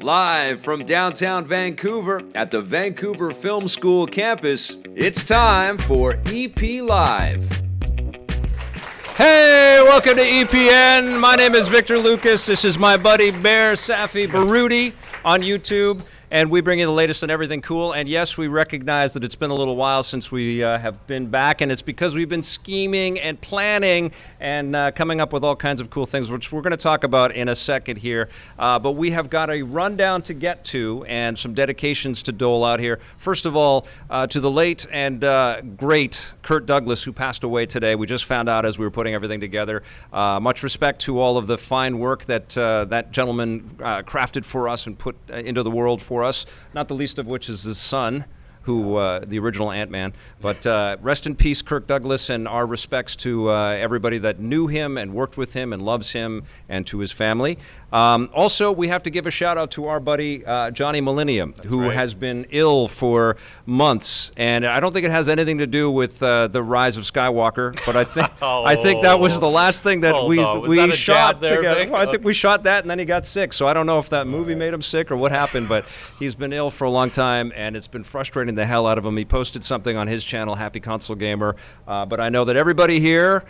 Live from downtown Vancouver at the Vancouver Film School campus, it's time for EP Live. Hey, welcome to EPN. My name is Victor Lucas. This is my buddy Behr Safi Baruti on YouTube. And we bring you the latest on everything cool. And yes, we recognize that it's been a little while since we have been back. And it's because we've been scheming and planning and coming up with all kinds of cool things, which we're going to talk about in a second here. But we have got a rundown to get to and some dedications to dole out here. First of all, to the late and great Kirk Douglas, who passed away today. We just found out as we were putting everything together. Much respect to all of the fine work that that gentleman crafted for us and put into the world for us, not the least of which is his son, who the original Ant-Man. But rest in peace, Kirk Douglas, and our respects to everybody that knew him and worked with him and loves him, and to his family. Also, we have to give a shout out to our buddy Johnny Millennium, who has been ill for months, and I don't think it has anything to do with the rise of Skywalker. But I think I think that was the last thing that we shot together. Well, I think we shot that, and then he got sick. So I don't know if that movie made him sick or what happened, but he's been ill for a long time, and it's been frustrating the hell out of him. He posted something on his channel, Happy Console Gamer, but I know that everybody here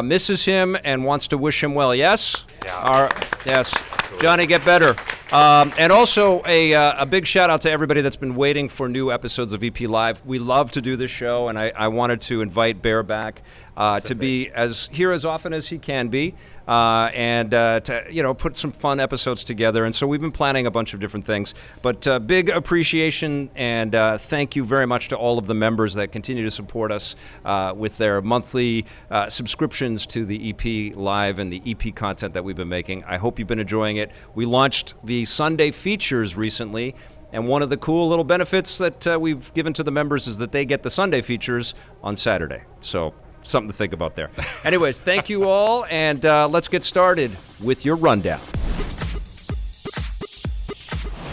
misses him and wants to wish him well. Yes? Yeah. Yes. Johnny, get better. And also a big shout out to everybody that's been waiting for new episodes of EP Live. We love to do this show, and I wanted to invite Behr back to be here as often as he can be, and to put some fun episodes together. And so we've been planning a bunch of different things. But big appreciation and thank you very much to all of the members that continue to support us with their monthly subscriptions to the EP Live and the EP content that we've been making. I hope you've been enjoying it. We launched the Sunday features recently, and one of the cool little benefits that we've given to the members is that they get the Sunday features on Saturday. So something to think about there. Anyways, thank you all, and let's get started with your rundown.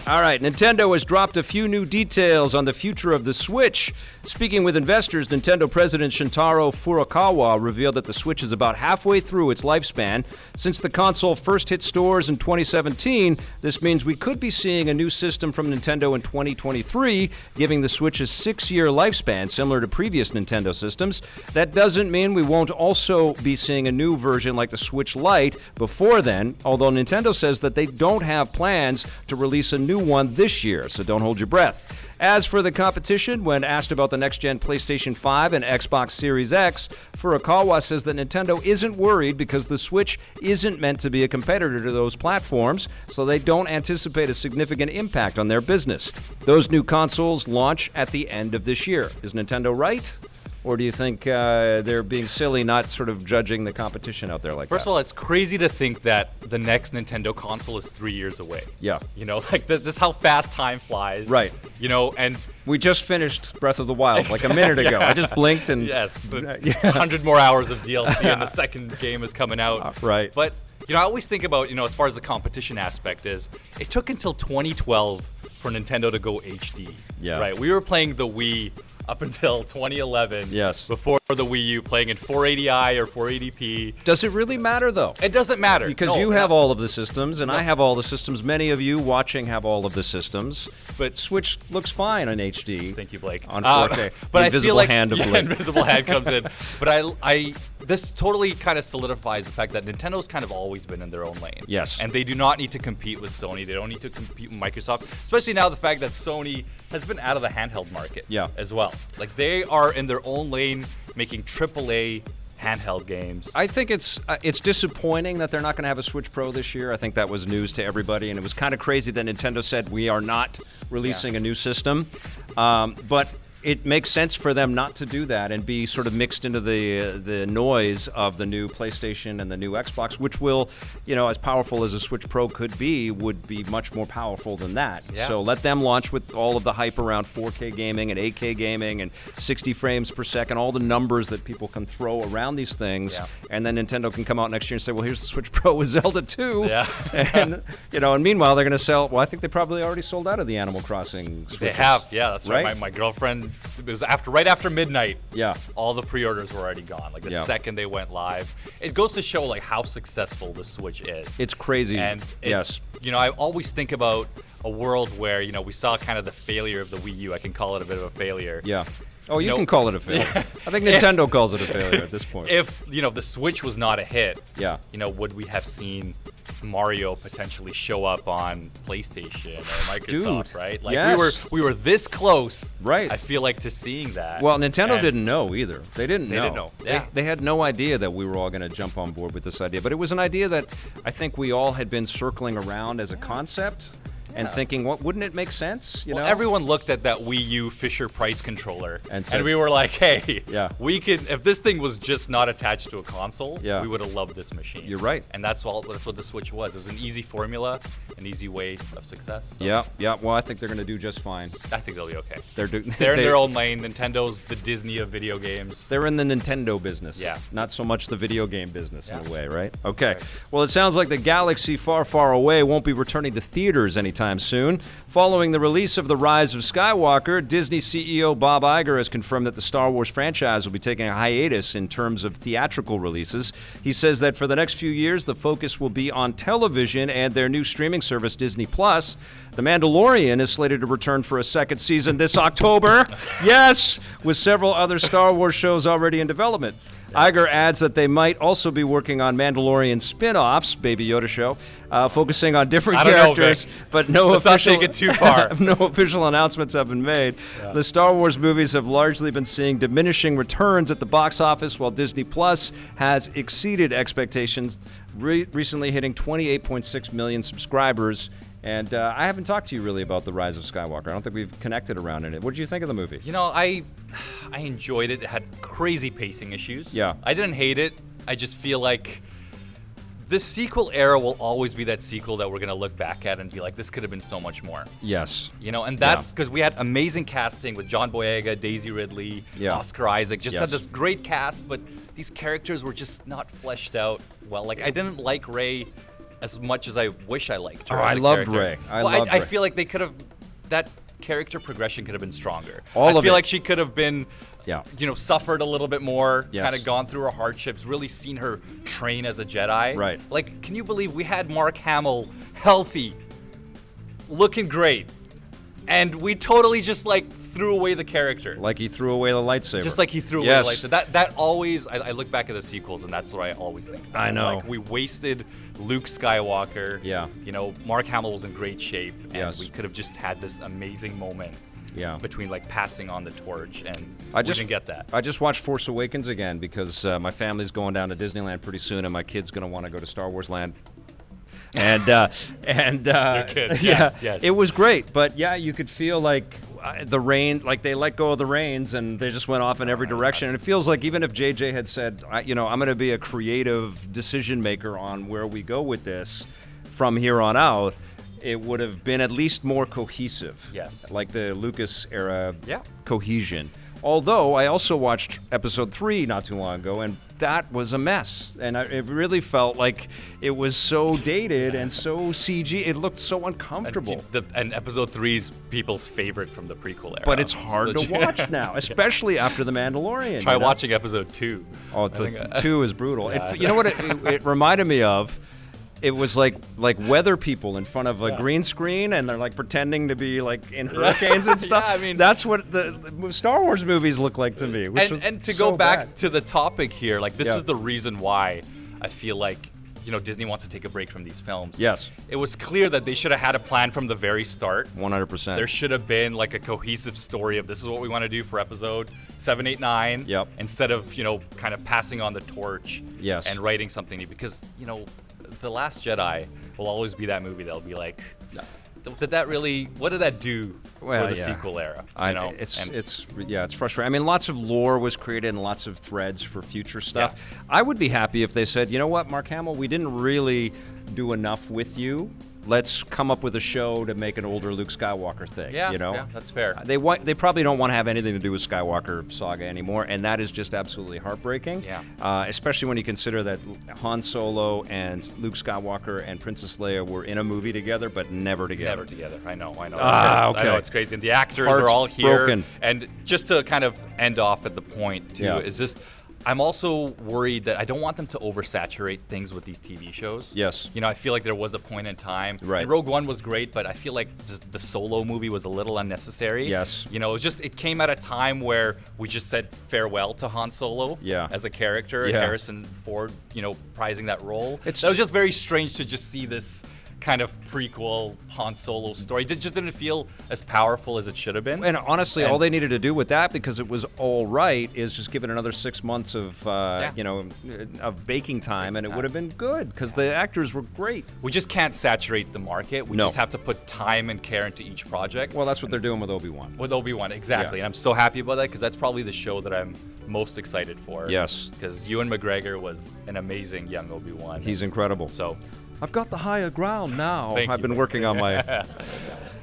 All right, Nintendo has dropped a few new details on the future of the Switch. Speaking with investors, Nintendo President Shintaro Furukawa revealed that the Switch is about halfway through its lifespan. Since the console first hit stores in 2017, this means we could be seeing a new system from Nintendo in 2023, giving the Switch a 6-year lifespan, similar to previous Nintendo systems. That doesn't mean we won't also be seeing a new version like the Switch Lite before then, although Nintendo says that they don't have plans to release a new one this year, so don't hold your breath. As for the competition, when asked about the next-gen PlayStation 5 and Xbox Series X, Furukawa says that Nintendo isn't worried because the Switch isn't meant to be a competitor to those platforms, so they don't anticipate a significant impact on their business. Those new consoles launch at the end of this year. Is Nintendo right? Or do you think they're being silly, not sort of judging the competition out there like that? First of all, it's crazy to think that the next Nintendo console is 3 years away. Yeah. Like this is how fast time flies. Right. And we just finished Breath of the Wild like a minute ago. I just blinked and... Yes. 100 more hours of DLC and the second game is coming out. Right. But, I always think about, as far as the competition aspect is, it took until 2012 for Nintendo to go HD. Yeah. Right. We were playing the Wii up until 2011. Yes. Before the Wii U, playing in 480i or 480p. Does it really matter, though? It doesn't matter. Because you have all of the systems, and I have all the systems. Many of you watching have all of the systems. But Switch looks fine on HD. Thank you, Blake. On 4K. But the invisible hand of Blake. Invisible hand comes in. But this totally kind of solidifies the fact that Nintendo's kind of always been in their own lane. Yes. And they do not need to compete with Sony. They don't need to compete with Microsoft, especially now the fact that Sony has been out of the handheld market as well. Like, they are in their own lane making AAA handheld games. I think it's disappointing that they're not going to have a Switch Pro this year. I think that was news to everybody, and it was kind of crazy that Nintendo said we are not releasing a new system. But it makes sense for them not to do that and be sort of mixed into the noise of the new PlayStation and the new Xbox, which will, as powerful as a Switch Pro could be, would be much more powerful than that. Yeah. So let them launch with all of the hype around 4K gaming and 8K gaming and 60 frames per second, all the numbers that people can throw around these things, and then Nintendo can come out next year and say, well, here's the Switch Pro with Zelda 2. Yeah. And meanwhile, they're going to sell, I think they probably already sold out of the Animal Crossing Switches. They have, that's right. My girlfriend, it was right after midnight. Yeah. All the pre-orders were already gone. Like the second they went live. It goes to show how successful the Switch is. It's crazy. And it's, I always think about a world where, we saw kind of the failure of the Wii U. I can call it a bit of a failure. Yeah. Oh, you can call it a failure. I think Nintendo calls it a failure at this point. If, the Switch was not a hit, yeah. Would we have seen Mario potentially show up on PlayStation or Microsoft, Dude, right? Like yes. we were this close, right? I feel like, to seeing that. Well, Nintendo didn't know either. They didn't know. Yeah. They had no idea that we were all going to jump on board with this idea. But it was an idea that I think we all had been circling around as a concept. And thinking, wouldn't it make sense? You know, everyone looked at that Wii U Fisher-Price controller, and we were like, "Hey, yeah. we could. If this thing was just not attached to a console, yeah. we would have loved this machine." You're right, and that's what the Switch was. It was an easy formula, an easy way of success. So. Yeah. Well, I think they're going to do just fine. I think they'll be okay. They're in their own lane. Nintendo's the Disney of video games. They're in the Nintendo business. Yeah, not so much the video game business in a way, right? Okay. Right. Well, it sounds like the galaxy far, far away won't be returning to theaters anytime soon. Following the release of The Rise of Skywalker, Disney CEO Bob Iger has confirmed that the Star Wars franchise will be taking a hiatus in terms of theatrical releases. He says that for the next few years, the focus will be on television and their new streaming service, Disney+. The Mandalorian is slated to return for a second season this October. Yes, with several other Star Wars shows already in development. Iger adds that they might also be working on Mandalorian spin-offs, Baby Yoda show, focusing on different characters, but Let's not take it too far. No official announcements have been made. Yeah. The Star Wars movies have largely been seeing diminishing returns at the box office, while Disney Plus has exceeded expectations, recently hitting 28.6 million subscribers. And I haven't talked to you really about The Rise of Skywalker. I don't think we've connected around in it. What did you think of the movie? I enjoyed it. It had crazy pacing issues. Yeah. I didn't hate it. I just feel like the sequel era will always be that sequel that we're going to look back at and be like, this could have been so much more. Yes. And that's because we had amazing casting with John Boyega, Daisy Ridley, Oscar Isaac. Just had this great cast, but these characters were just not fleshed out well. Like, I didn't like Rey as much as I wish I liked her. I loved Rey. I feel like they could have, that character progression could have been stronger. I feel like she could have been, yeah, suffered a little bit more, yes, kind of gone through her hardships, really seen her train as a Jedi. Right. Like, can you believe we had Mark Hamill healthy, looking great, and we totally just threw away the character. Like he threw away the lightsaber. Just like he threw away the lightsaber. That always, I look back at the sequels, and that's what I always think about. I know. Like, we wasted Luke Skywalker. Yeah. Mark Hamill was in great shape, and yes, we could have just had this amazing moment. Yeah. Between passing on the torch, and we didn't get that. I just watched Force Awakens again because my family's going down to Disneyland pretty soon, and my kid's going to want to go to Star Wars Land. And your kid. Yes, yes. It was great, but you could feel like the rein, like they let go of the reins and they just went off in every direction. And it feels like even if JJ had said, I'm going to be a creative decision maker on where we go with this from here on out, it would have been at least more cohesive. Yes. Like the Lucas era cohesion. Although I also watched episode 3 not too long ago, and that was a mess. And it really felt like it was so dated and so CG. It looked so uncomfortable. And episode 3's people's favorite from the prequel era. But it's hard to watch now, especially after The Mandalorian. Try watching episode 2. Oh, 2 is brutal. Yeah. You know what it reminded me of? It was like weather people in front of a green screen, and they're pretending to be in hurricanes and stuff. I mean, that's what the Star Wars movies look like to me. And to go back to the topic here, this is the reason why I feel like Disney wants to take a break from these films. Yes, it was clear that they should have had a plan from the very start. 100%. There should have been a cohesive story of this is what we want to do for episode 7, 8, 9. Yep. Instead of kind of passing on the torch. Yes. And writing something new, because The Last Jedi will always be that movie that'll be did that really? What did that do for the sequel era? It's frustrating. I mean, lots of lore was created and lots of threads for future stuff. Yeah. I would be happy if they said, you know what, Mark Hamill, we didn't really do enough with you. Let's come up with a show to make an older Luke Skywalker thing. Yeah, yeah, that's fair. They probably don't want to have anything to do with Skywalker saga anymore, and that is just absolutely heartbreaking. Yeah. Especially when you consider that Han Solo and Luke Skywalker and Princess Leia were in a movie together, but never together. Never together. I know. Okay. I know it's crazy. And the actors Hearts are all here. broken. And just to kind of end off at the point too, is just I'm also worried that I don't want them to oversaturate things with these TV shows. Yes. You know, I feel like there was a point in time. Right. And Rogue One was great, but I feel like the Solo movie was a little unnecessary. Yes. You know, it came at a time where we just said farewell to Han Solo as a character. Yeah. Harrison Ford, you know, prizing that role. That was just very strange to just see this kind of prequel Han Solo story. It just didn't feel as powerful as it should have been. And honestly, all they needed to do with that, because it was all right, is just give it another 6 months of of baking time, and it would have been good because the actors were great. We just can't saturate the market. We just have to put time and care into each project. Well, that's what they're doing with Obi-Wan. With Obi-Wan, exactly. And I'm so happy about that because that's probably the show that I'm most excited for. Yes. Because Ewan McGregor was an amazing young Obi-Wan. He's incredible. So I've got the higher ground now. I've been working on my...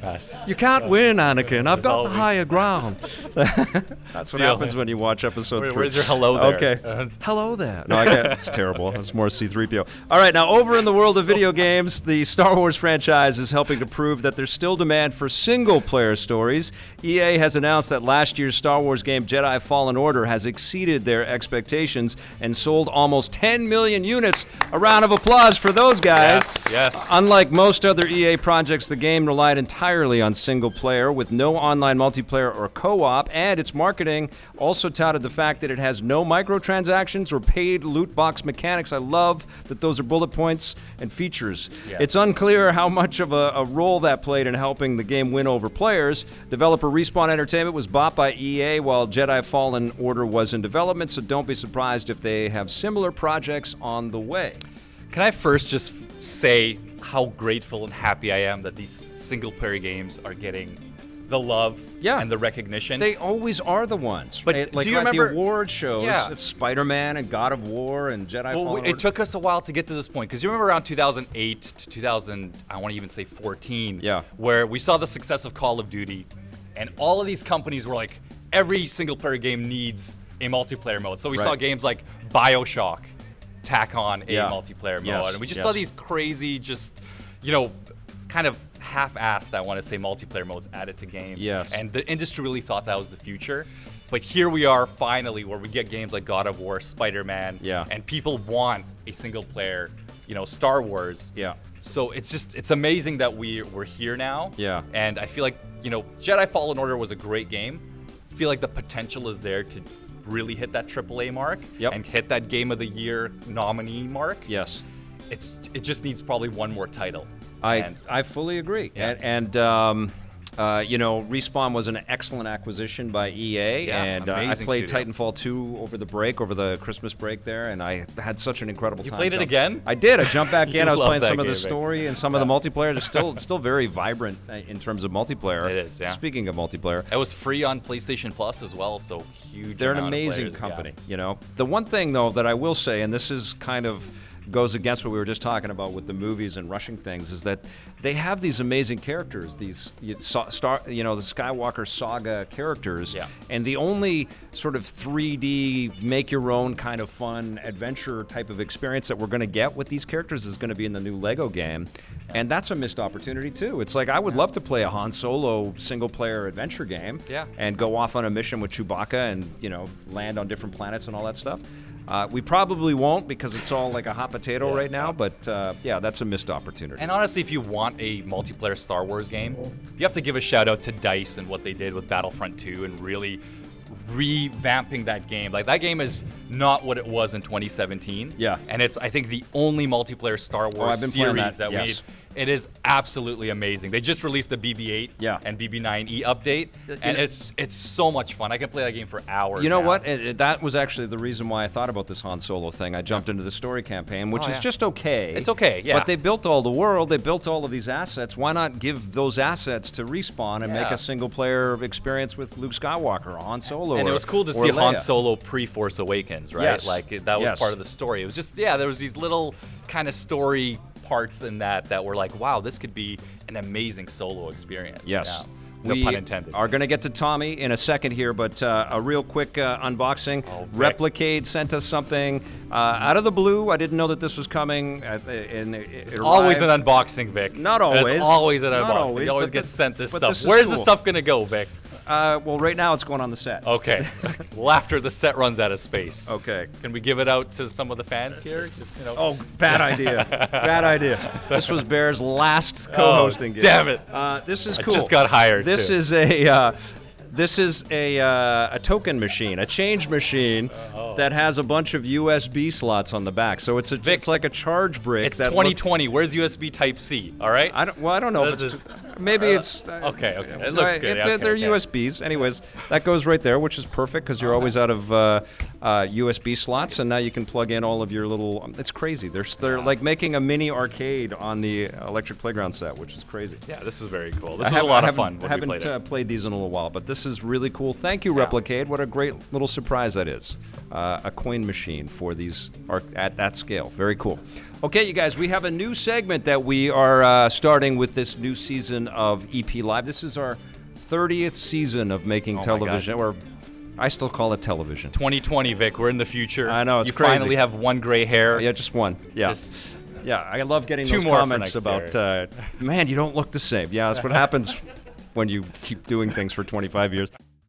Yes. You can't win, Anakin. I've got the higher ground. That's what happens when you watch episode 3. Where's your hello there? Okay. Hello there. No, I can't. It's terrible. It's more C-3PO. All right, now over in the world of video games, the Star Wars franchise is helping to prove that there's still demand for single-player stories. EA has announced that last year's Star Wars game Jedi Fallen Order has exceeded their expectations and sold almost 10 million units. A round of applause for those guys. Yes. Unlike most other EA projects, the game relied entirely on single player with no online multiplayer or co-op, and its marketing also touted the fact that it has no microtransactions or paid loot box mechanics. I love that those are bullet points and features. Yeah. It's unclear how much of a role that played in helping the game win over players. Developer Respawn Entertainment was bought by EA while Jedi Fallen Order was in development, so don't be surprised if they have similar projects on the way. Can I first just say how grateful and happy I am that these single-player games are getting the love and the recognition. They always are the ones. But like do you remember the award shows? It's Spider-Man and God of War and Jedi Fallen Order. It took us a while to get to this point because you remember around 2008 to 2000, I want to even say 14, where we saw the success of Call of Duty, and all of these companies were like, every single-player game needs a multiplayer mode. So we saw games like BioShock tack on a multiplayer mode, and we just saw these crazy, just kind of half-assed, I want to say, multiplayer modes added to games. And the industry really thought that was the future. But here we are finally where we get games like God of War, Spider-Man, and people want a single-player, Star Wars. So it's amazing that we're here now. And I feel like, Jedi Fallen Order was a great game. I feel like the potential is there to really hit that AAA mark and hit that Game of the Year nominee mark. It just needs probably one more title. I fully agree. And Respawn was an excellent acquisition by EA, and I played Titanfall 2 over the Christmas break there, and I had such an incredible time. You played it again? I did. I jumped back in. I was playing some of the story and some of the multiplayer. It's still very vibrant in terms of multiplayer. It is, Speaking of multiplayer. It was free on PlayStation Plus as well, so huge. They're an amazing company, The one thing, though, that I will say, and this is kind of goes against what we were just talking about with the movies and rushing things, is that they have these amazing characters, these the Skywalker saga characters, and the only sort of 3D make your own kind of fun adventure type of experience that we're going to get with these characters is going to be in the new Lego game, and that's a missed opportunity too. It's like I would love to play a Han Solo single player adventure game and go off on a mission with Chewbacca and land on different planets and all that stuff. We probably won't because it's all like a hot potato right now, but that's a missed opportunity. And honestly, if you want a multiplayer Star Wars game, you have to give a shout out to DICE and what they did with Battlefront 2 and really revamping that game. Like, that game is not what it was in 2017. And it's, I think, the only multiplayer Star Wars series that we... It is absolutely amazing. They just released the BB-8 and BB-9E update, and it's so much fun. I can play that game for hours. You know what? That was actually the reason why I thought about this Han Solo thing. I jumped into the story campaign, which is just okay. It's okay, But they built all the world. They built all of these assets. Why not give those assets to Respawn and make a single-player experience with Luke Skywalker or Han Solo? And it was cool to see Han Solo pre-Force Awakens, right? Yes. Like, that was part of the story. It was just, there was these little kind of story parts in that were like, wow, this could be an amazing solo experience. Yes. No pun intended. We are going to get to Tommy in a second here, but a real quick unboxing. Replicade sent us something out of the blue. I didn't know that this was coming. It's always an unboxing, Vic. Not always. It's always an unboxing. Always, you always get sent this stuff. This Where's cool. the stuff going to go, Vic? Well, right now it's going on the set. Okay. Well, after the set runs out of space. Okay. Can we give it out to some of the fans here? Just, Oh, bad idea. Bad idea. This was Behr's last co-hosting gig. Damn it. This is I cool. just got hired. This too. is a. This is a token machine, a change machine that has a bunch of USB slots on the back. So it's like a charge brick. It's 2020. Where's USB Type C? All right. I don't know. If it's, maybe it's okay. It looks good. They're USBs. Anyways, that goes right there, which is perfect because you're always out of USB slots, and now you can plug in all of your little. It's crazy. They're like making a mini arcade on the Electric Playground set, which is crazy. Yeah, this is very cool. This was a lot of fun. I haven't played these in a little while, but this is really cool. Thank you, Replicade. What a great little surprise that is. A coin machine for these at that scale. Very cool. Okay, you guys, we have a new segment that we are starting with this new season of EP Live. This is our 30th season of making television, or I still call it television. 2020, Vic. We're in the future. I know, it's you crazy. finally have one gray hair. Yeah, just one. Yeah. Yeah, I love getting those comments about, man, you don't look the same. Yeah, that's what happens when you keep doing things for 25 years.